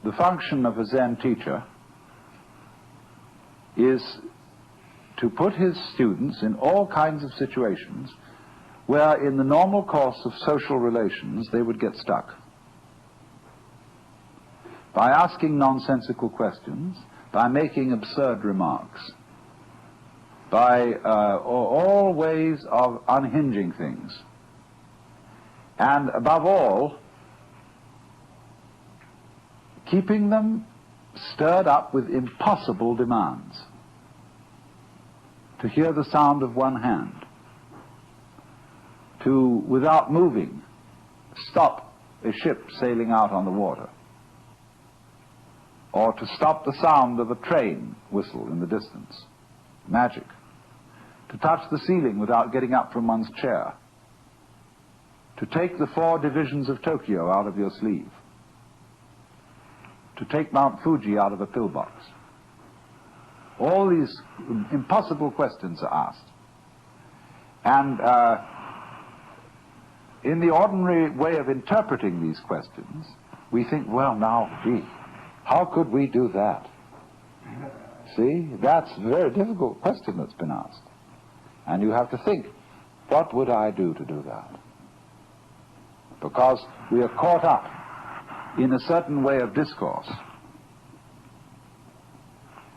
the function of a Zen teacher is to put his students in all kinds of situations where in the normal course of social relations they would get stuck. By asking nonsensical questions, by making absurd remarks, by all ways of unhinging things, and above all, keeping them stirred up with impossible demands. To hear the sound of one hand, to, without moving, stop a ship sailing out on the water, or to stop the sound of a train whistle in the distance. Magic. To touch the ceiling without getting up from one's chair. To take the 4 divisions of Tokyo out of your sleeve. To take Mount Fuji out of a pillbox. All these impossible questions are asked. And in the ordinary way of interpreting these questions, we think, well, now, gee, how could we do that? See, that's a very difficult question that's been asked. And you have to think, what would I do to do that? Because we are caught up in a certain way of discourse,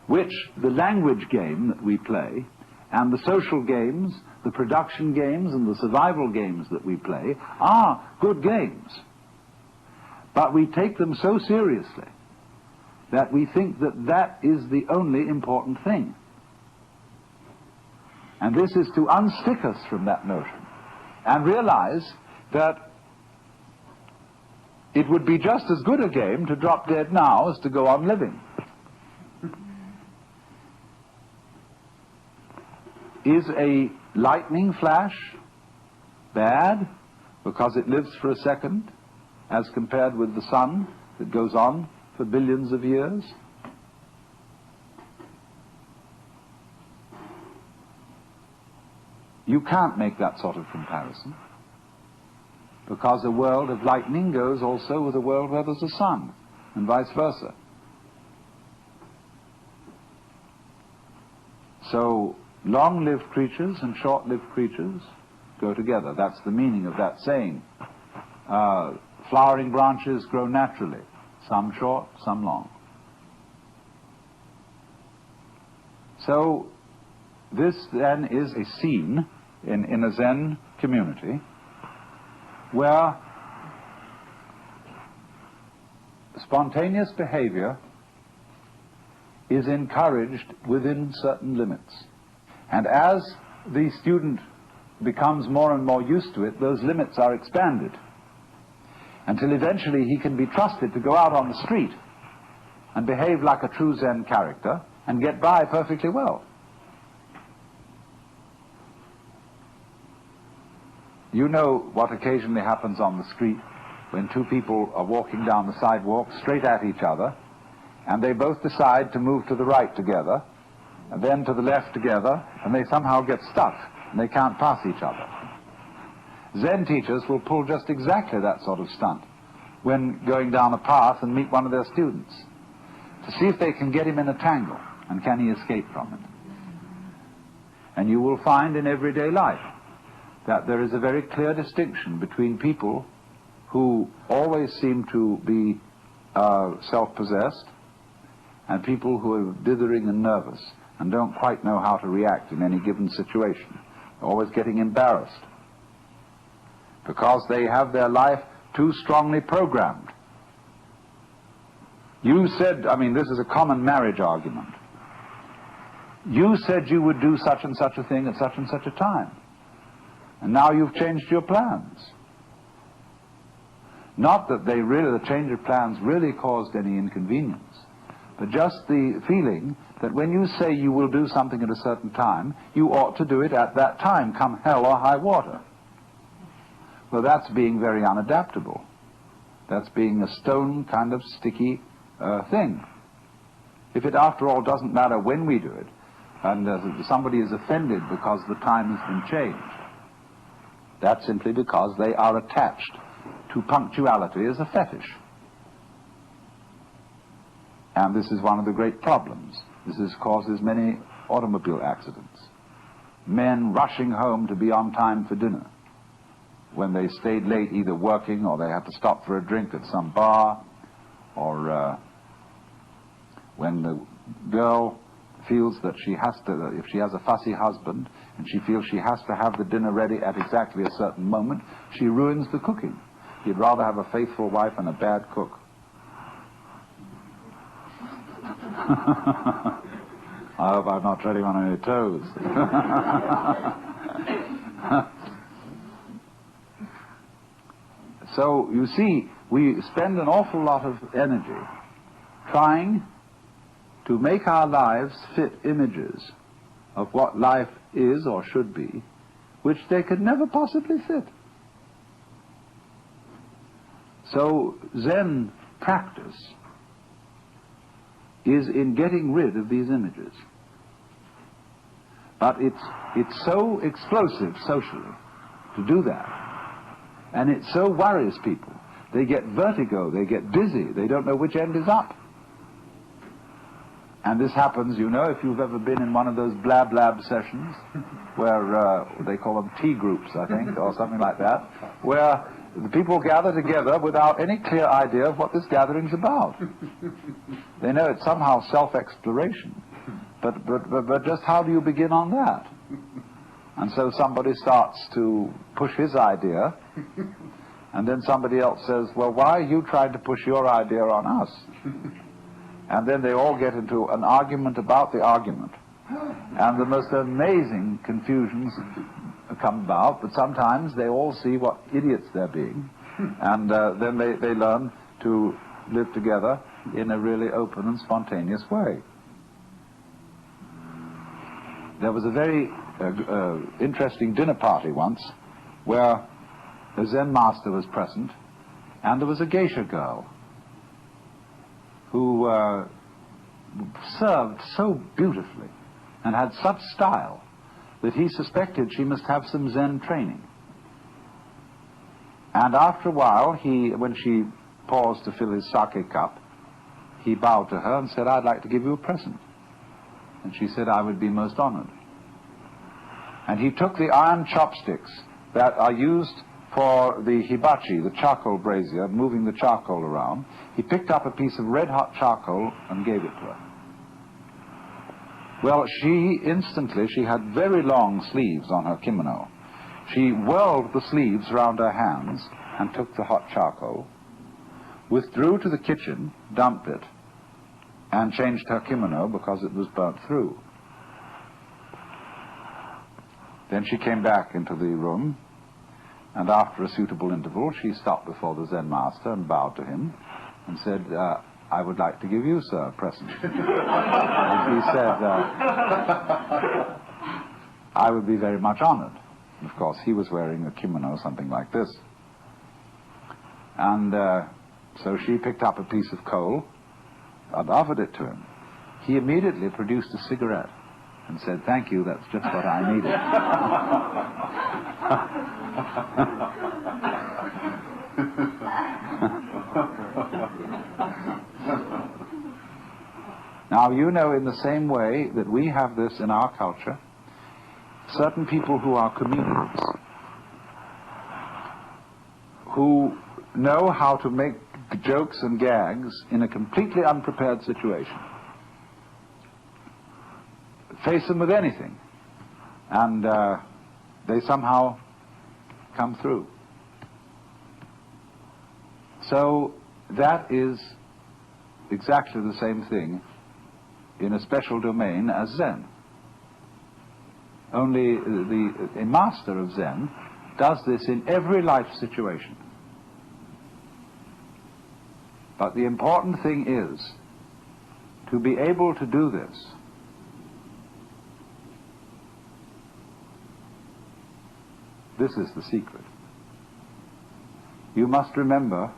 which the language game that we play, and the social games, the production games, and the survival games that we play are good games. But we take them so seriously that we think that that is the only important thing. And this is to unstick us from that notion and realize that it would be just as good a game to drop dead now as to go on living. Is a lightning flash bad because it lives for a second as compared with the sun that goes on for billions of years? You can't make that sort of comparison, because a world of lightning goes also with a world where there's a sun, and vice versa. So long-lived creatures and short-lived creatures go together. That's the meaning of that saying. Flowering branches grow naturally, some short, some long. So this then is a scene in a Zen community where spontaneous behavior is encouraged within certain limits. And as the student becomes more and more used to it, those limits are expanded until eventually he can be trusted to go out on the street and behave like a true Zen character and get by perfectly well. You know what occasionally happens on the street when 2 people are walking down the sidewalk straight at each other, and they both decide to move to the right together, and then to the left together, and they somehow get stuck, and they can't pass each other. Zen teachers will pull just exactly that sort of stunt when going down a path and meet one of their students, to see if they can get him in a tangle, and can he escape from it. And you will find in everyday life that there is a very clear distinction between people who always seem to be self-possessed and people who are dithering and nervous and don't quite know how to react in any given situation, always getting embarrassed because they have their life too strongly programmed. You said, I mean, this is a common marriage argument. You said you would do such and such a thing at such and such a time, and now you've changed your plans. Not that the change of plans really caused any inconvenience, but just the feeling that when you say you will do something at a certain time, you ought to do it at that time, come hell or high water. Well, that's being very unadaptable. That's being a stone kind of sticky thing. If it, after all, doesn't matter when we do it, and somebody is offended because the time has been changed, that's simply because they are attached to punctuality as a fetish. And this is one of the great problems. Causes many automobile accidents. Men rushing home to be on time for dinner when they stayed late either working or they had to stop for a drink at some bar, or when the girl feels that she has to, if she has a fussy husband and she feels she has to have the dinner ready at exactly a certain moment, she ruins the cooking. You'd rather have a faithful wife and a bad cook. I hope I'm not treading on any toes. So, you see, we spend an awful lot of energy trying to make our lives fit images of what life is or should be, which they could never possibly fit. So, Zen practice is in getting rid of these images. But it's so explosive socially to do that. And it so worries people. They get vertigo, they get dizzy, they don't know which end is up. And this happens, you know, if you've ever been in one of those blab sessions, where they call them tea groups, I think, or something like that, where the people gather together without any clear idea of what this gathering's about. They know it's somehow self-exploration, but just how do you begin on that? And so somebody starts to push his idea, and then somebody else says, well, why are you trying to push your idea on us? And then they all get into an argument about the argument. And the most amazing confusions come about, but sometimes they all see what idiots they're being, and then they learn to live together in a really open and spontaneous way. There was a very interesting dinner party once where a Zen master was present, and there was a geisha girl who served so beautifully and had such style that he suspected she must have some Zen training. And after a while, when she paused to fill his sake cup, he bowed to her and said, I'd like to give you a present. And she said, I would be most honored. And he took the iron chopsticks that are used for the hibachi, the charcoal brazier, moving the charcoal around. He picked up a piece of red-hot charcoal and gave it to her. Well, she had very long sleeves on her kimono. She whirled the sleeves round her hands and took the hot charcoal, withdrew to the kitchen, dumped it, and changed her kimono because it was burnt through. Then she came back into the room, and after a suitable interval, she stopped before the Zen master and bowed to him and said, I would like to give you, sir, a present. And he said, I would be very much honored. And of course, he was wearing a kimono, something like this. And so she picked up a piece of coal and offered it to him. He immediately produced a cigarette and said, thank you, that's just what I needed. Now, you know, in the same way that we have this in our culture, certain people who are comedians, who know how to make jokes and gags in a completely unprepared situation, face them with anything, and they somehow come through. So that is exactly the same thing in a special domain as Zen. Only a master of Zen does this in every life situation. But the important thing is to be able to do this This is the secret. You must remember,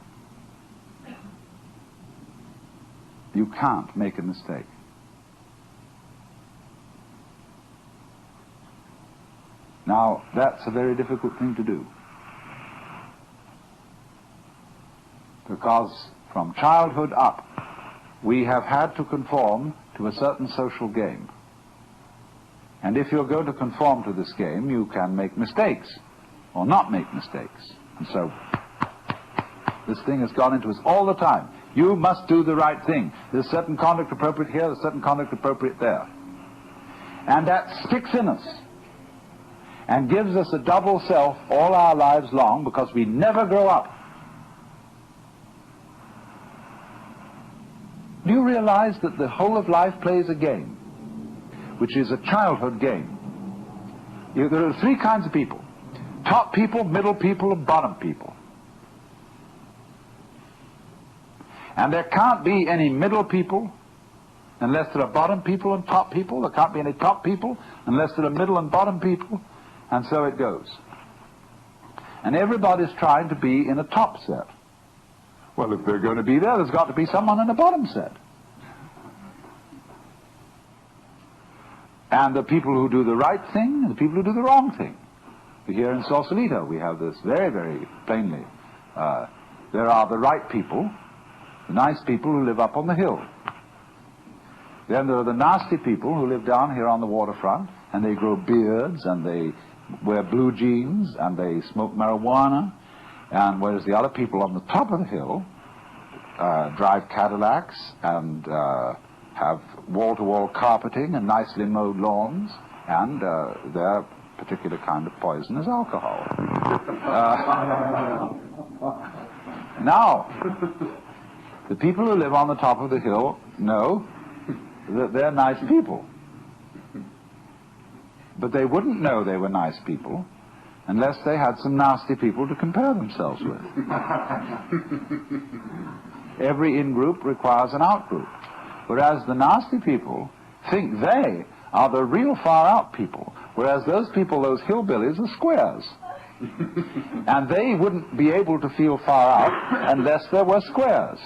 you can't make a mistake. Now, that's a very difficult thing to do. Because from childhood up, we have had to conform to a certain social game. And if you're going to conform to this game, you can make mistakes or not make mistakes. And so this thing has gone into us all the time. You must do the right thing. There's certain conduct appropriate here, there's certain conduct appropriate there. And that sticks in us and gives us a double self all our lives long, because we never grow up. Do you realize that the whole of life plays a game, which is a childhood game? There are three kinds of people: top people, middle people, and bottom people. And there can't be any middle people unless there are bottom people and top people. There can't be any top people unless there are middle and bottom people. And so it goes. And everybody's trying to be in a top set. Well, if they're going to be there, there's got to be someone in a bottom set. And the people who do the right thing and the people who do the wrong thing. Here in Sausalito, we have this very, very plainly. There are the right people, the nice people who live up on the hill. Then there are the nasty people who live down here on the waterfront, and they grow beards, and they wear blue jeans, and they smoke marijuana, and whereas the other people on the top of the hill drive Cadillacs and have wall-to-wall carpeting and nicely mowed lawns, and their particular kind of poison is alcohol. Now, the people who live on the top of the hill know that they're nice people. But they wouldn't know they were nice people unless they had some nasty people to compare themselves with. Every in-group requires an out-group. Whereas the nasty people think they are the real far-out people, whereas those people, those hillbillies, are squares. And they wouldn't be able to feel far out unless there were squares.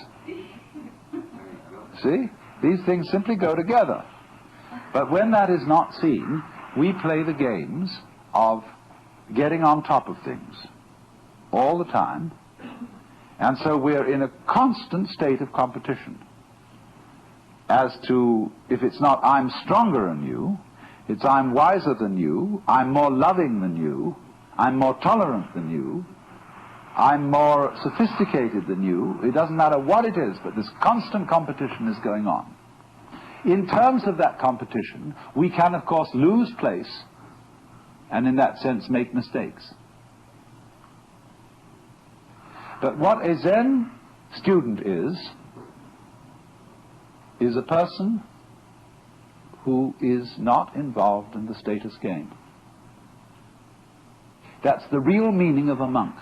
See? These things simply go together. But when that is not seen, we play the games of getting on top of things all the time, and so we're in a constant state of competition as to, if it's not I'm stronger than you, it's I'm wiser than you, I'm more loving than you, I'm more tolerant than you, I'm more sophisticated than you. It doesn't matter what it is, but this constant competition is going on. In terms of that competition, we can, of course, lose place and, in that sense, make mistakes. But what a Zen student is a person who is not involved in the status game. That's the real meaning of a monk.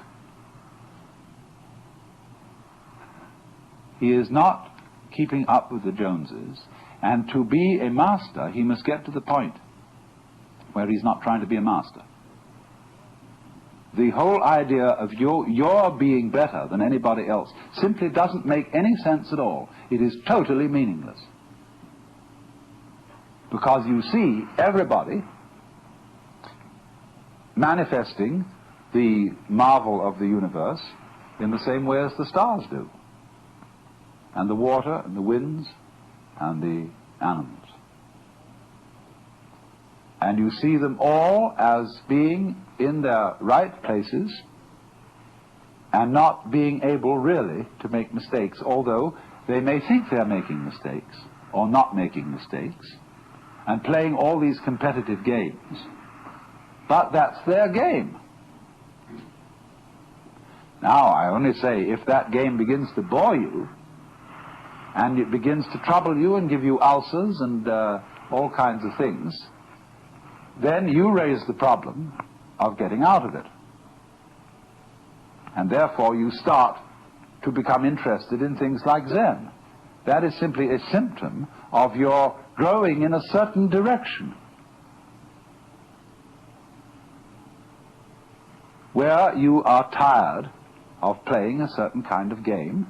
He is not keeping up with the Joneses, and to be a master, he must get to the point where he's not trying to be a master. The whole idea of your being better than anybody else simply doesn't make any sense at all. It is totally meaningless. Because you see everybody manifesting the marvel of the universe in the same way as the stars do, and the water and the winds and the animals. And you see them all as being in their right places and not being able really to make mistakes, although they may think they're making mistakes or not making mistakes and playing all these competitive games. But that's their game. Now, I only say, if that game begins to bore you, and it begins to trouble you and give you ulcers and all kinds of things, then you raise the problem of getting out of it. And therefore you start to become interested in things like Zen. That is simply a symptom of your growing in a certain direction, where you are tired of playing a certain kind of game.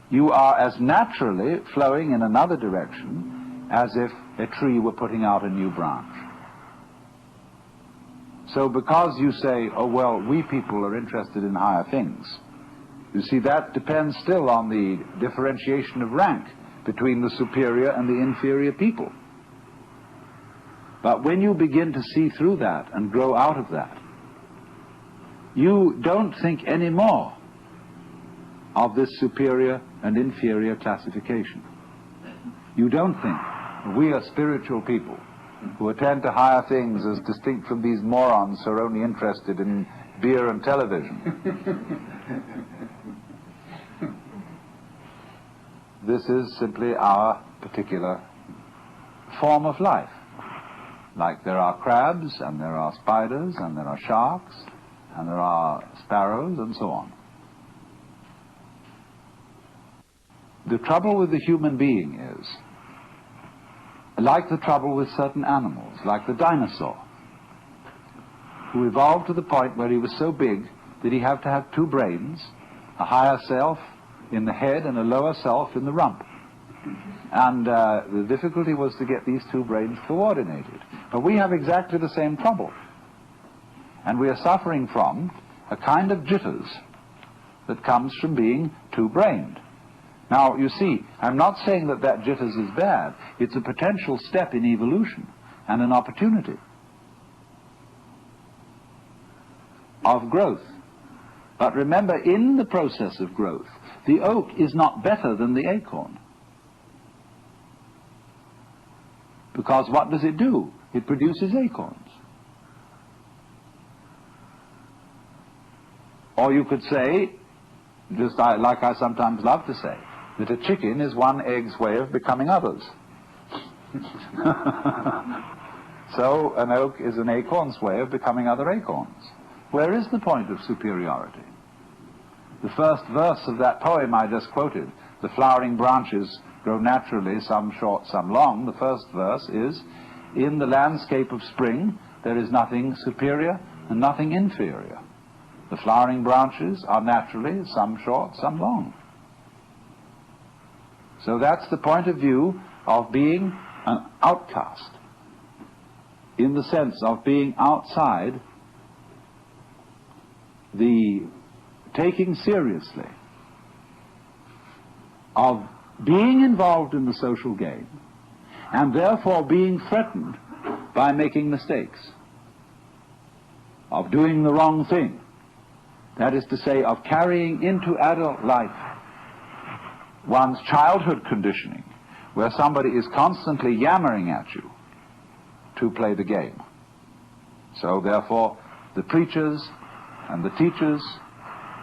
You are as naturally flowing in another direction as if a tree were putting out a new branch. So because you say, oh well, we people are interested in higher things, You see, that depends still on the differentiation of rank between the superior and the inferior people. But when you begin to see through that and grow out of that, you don't think anymore of this superior and inferior classification. You don't think we are spiritual people who attend to higher things as distinct from these morons who are only interested in beer and television. This is simply our particular form of life. Like there are crabs, and there are spiders, and there are sharks, and there are sparrows, and so on. The trouble with the human being is, like the trouble with certain animals, like the dinosaur, who evolved to the point where he was so big that he had to have two brains, a higher self in the head and a lower self in the rump. And the difficulty was to get these two brains coordinated. But we have exactly the same trouble. And we are suffering from a kind of jitters that comes from being two-brained. Now, you see, I'm not saying that that jitters is bad. It's a potential step in evolution and an opportunity of growth. But remember, in the process of growth, the oak is not better than the acorn. Because what does it do? It produces acorns. Or you could say, just like I sometimes love to say, that a chicken is one egg's way of becoming others. So an oak is an acorn's way of becoming other acorns. Where is the point of superiority? The first verse of that poem I just quoted, the flowering branches grow naturally, some short, some long. The first verse is, in the landscape of spring, there is nothing superior and nothing inferior. The flowering branches are naturally, some short, some long. So that's the point of view of being an outcast, in the sense of being outside the taking seriously of being involved in the social game, and therefore being threatened by making mistakes, of doing the wrong thing. That is to say, of carrying into adult life one's childhood conditioning, where somebody is constantly yammering at you to play the game. So therefore, the preachers and the teachers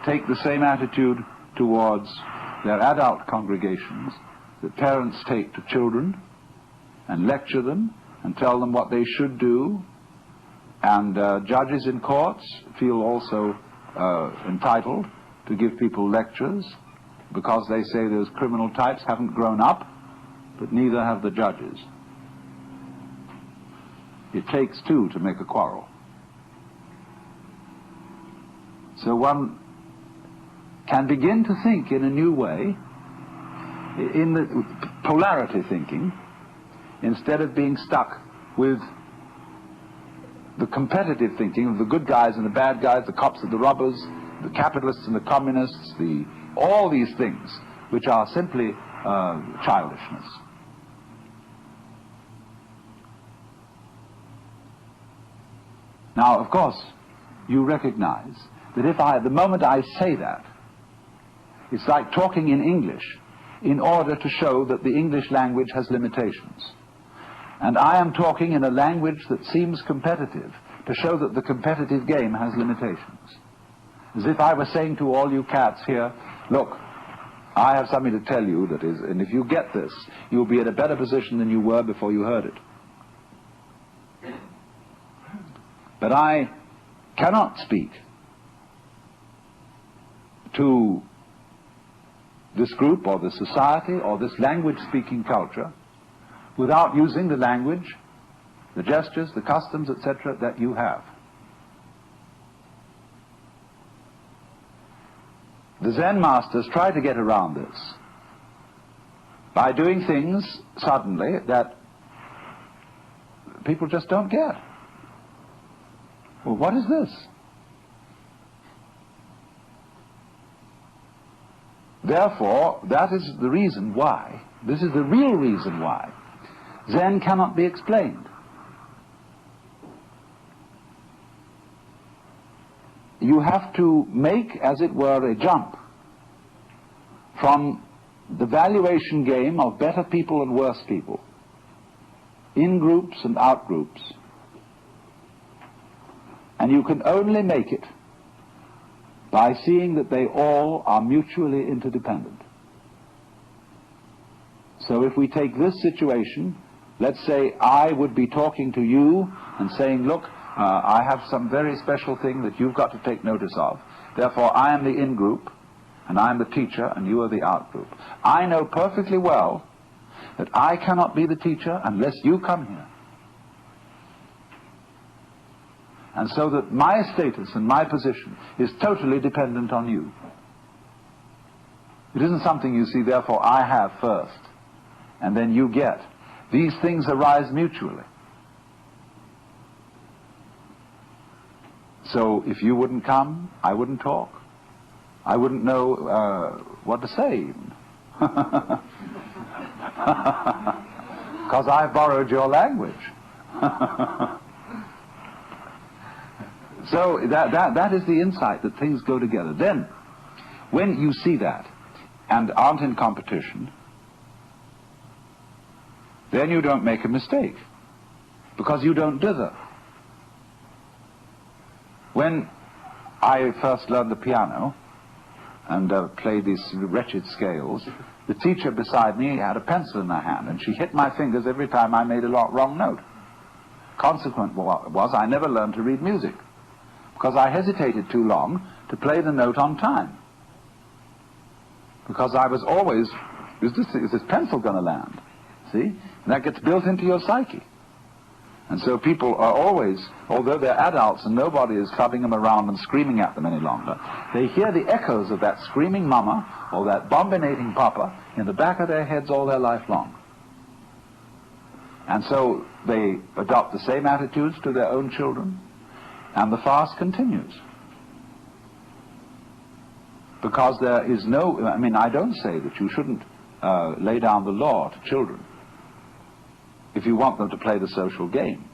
take the same attitude towards their adult congregations that parents take to children, and lecture them and tell them what they should do, and judges in courts feel also entitled to give people lectures because they say those criminal types haven't grown up, but neither have the judges. It takes two to make a quarrel. So one can begin to think in a new way, in the polarity thinking, instead of being stuck with the competitive thinking of the good guys and the bad guys, the cops and the robbers, the capitalists and the communists, all these things which are simply childishness. Now, of course, you recognize that the moment I say that, it's like talking in English in order to show that the English language has limitations. And I am talking in a language that seems competitive to show that the competitive game has limitations. As if I were saying to all you cats here, look, I have something to tell you that is, and if you get this, you'll be in a better position than you were before you heard it. But I cannot speak to this group or this society or this language-speaking culture without using the language, the gestures, the customs, etc. that you have. The Zen masters try to get around this by doing things suddenly that people just don't get. Well, what is this? Therefore, that is the reason why, this is the real reason why, Zen cannot be explained. You have to make, as it were, a jump from the valuation game of better people and worse people, in groups and out groups. And you can only make it by seeing that they all are mutually interdependent. So if we take this situation, let's say I would be talking to you and saying, look, I have some very special thing that you've got to take notice of. Therefore, I am the in-group, and I am the teacher, and you are the out-group. I know perfectly well that I cannot be the teacher unless you come here. And so that my status and my position is totally dependent on you. It isn't something, you see, therefore I have first, and then you get. These things arise mutually. So if you wouldn't come, I wouldn't talk. I wouldn't know what to say even. Because I've borrowed your language. So that is the insight, that things go together. Then, when you see that and aren't in competition, then you don't make a mistake, because you don't dither. When I first learned the piano and played these wretched scales, the teacher beside me had a pencil in her hand, and she hit my fingers every time I made a wrong note. Consequent was I never learned to read music, because I hesitated too long to play the note on time. Because I was always, is this pencil going to land? See? And that gets built into your psyche. And so people are always, although they're adults and nobody is clubbing them around and screaming at them any longer, they hear the echoes of that screaming mama or that bombinating papa in the back of their heads all their life long. And so they adopt the same attitudes to their own children, and the fast continues. Because there is no, I mean, I don't say that you shouldn't lay down the law to children if you want them to play the social game.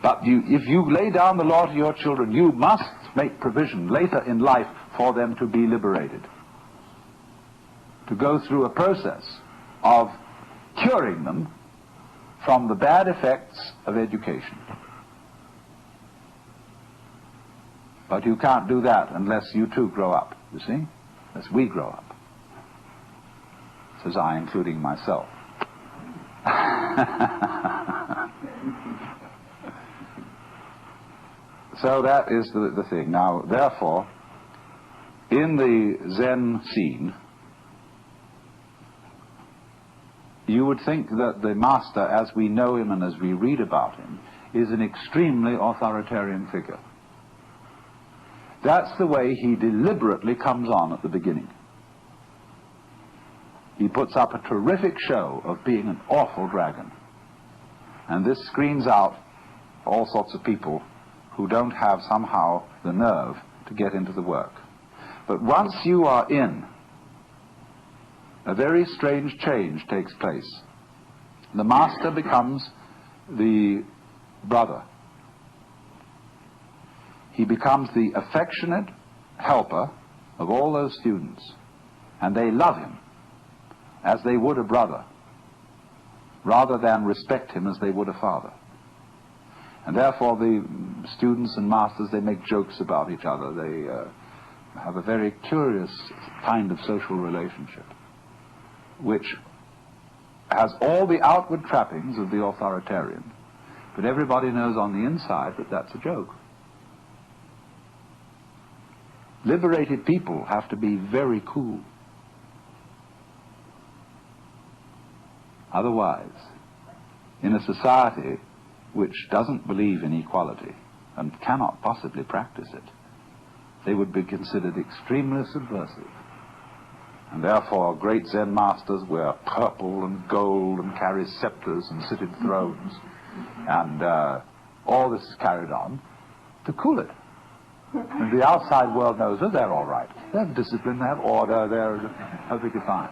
But if you lay down the law to your children, you must make provision later in life for them to be liberated, to go through a process of curing them from the bad effects of education. But you can't do that unless you too grow up, you see? Unless we grow up. Says I, including myself. So that is the thing. Now, therefore, in the Zen scene, you would think that the master, as we know him and as we read about him, is an extremely authoritarian figure. That's the way he deliberately comes on at the beginning. He puts up a terrific show of being an awful dragon. And this screens out all sorts of people who don't have somehow the nerve to get into the work. But once you are in, a very strange change takes place. The master becomes the brother. He becomes the affectionate helper of all those students, and they love him as they would a brother, rather than respect him as they would a father. And therefore the students and masters, they make jokes about each other. They have a very curious kind of social relationship, which has all the outward trappings of the authoritarian, but everybody knows on the inside that that's a joke. Liberated people have to be very cool. Otherwise, in a society which doesn't believe in equality and cannot possibly practice it, they would be considered extremely subversive. And therefore great Zen masters wear purple and gold and carry scepters and sit in thrones, and all this is carried on to cool it. And the outside world knows, oh, they're all right. They have discipline, they have order, they're perfectly fine.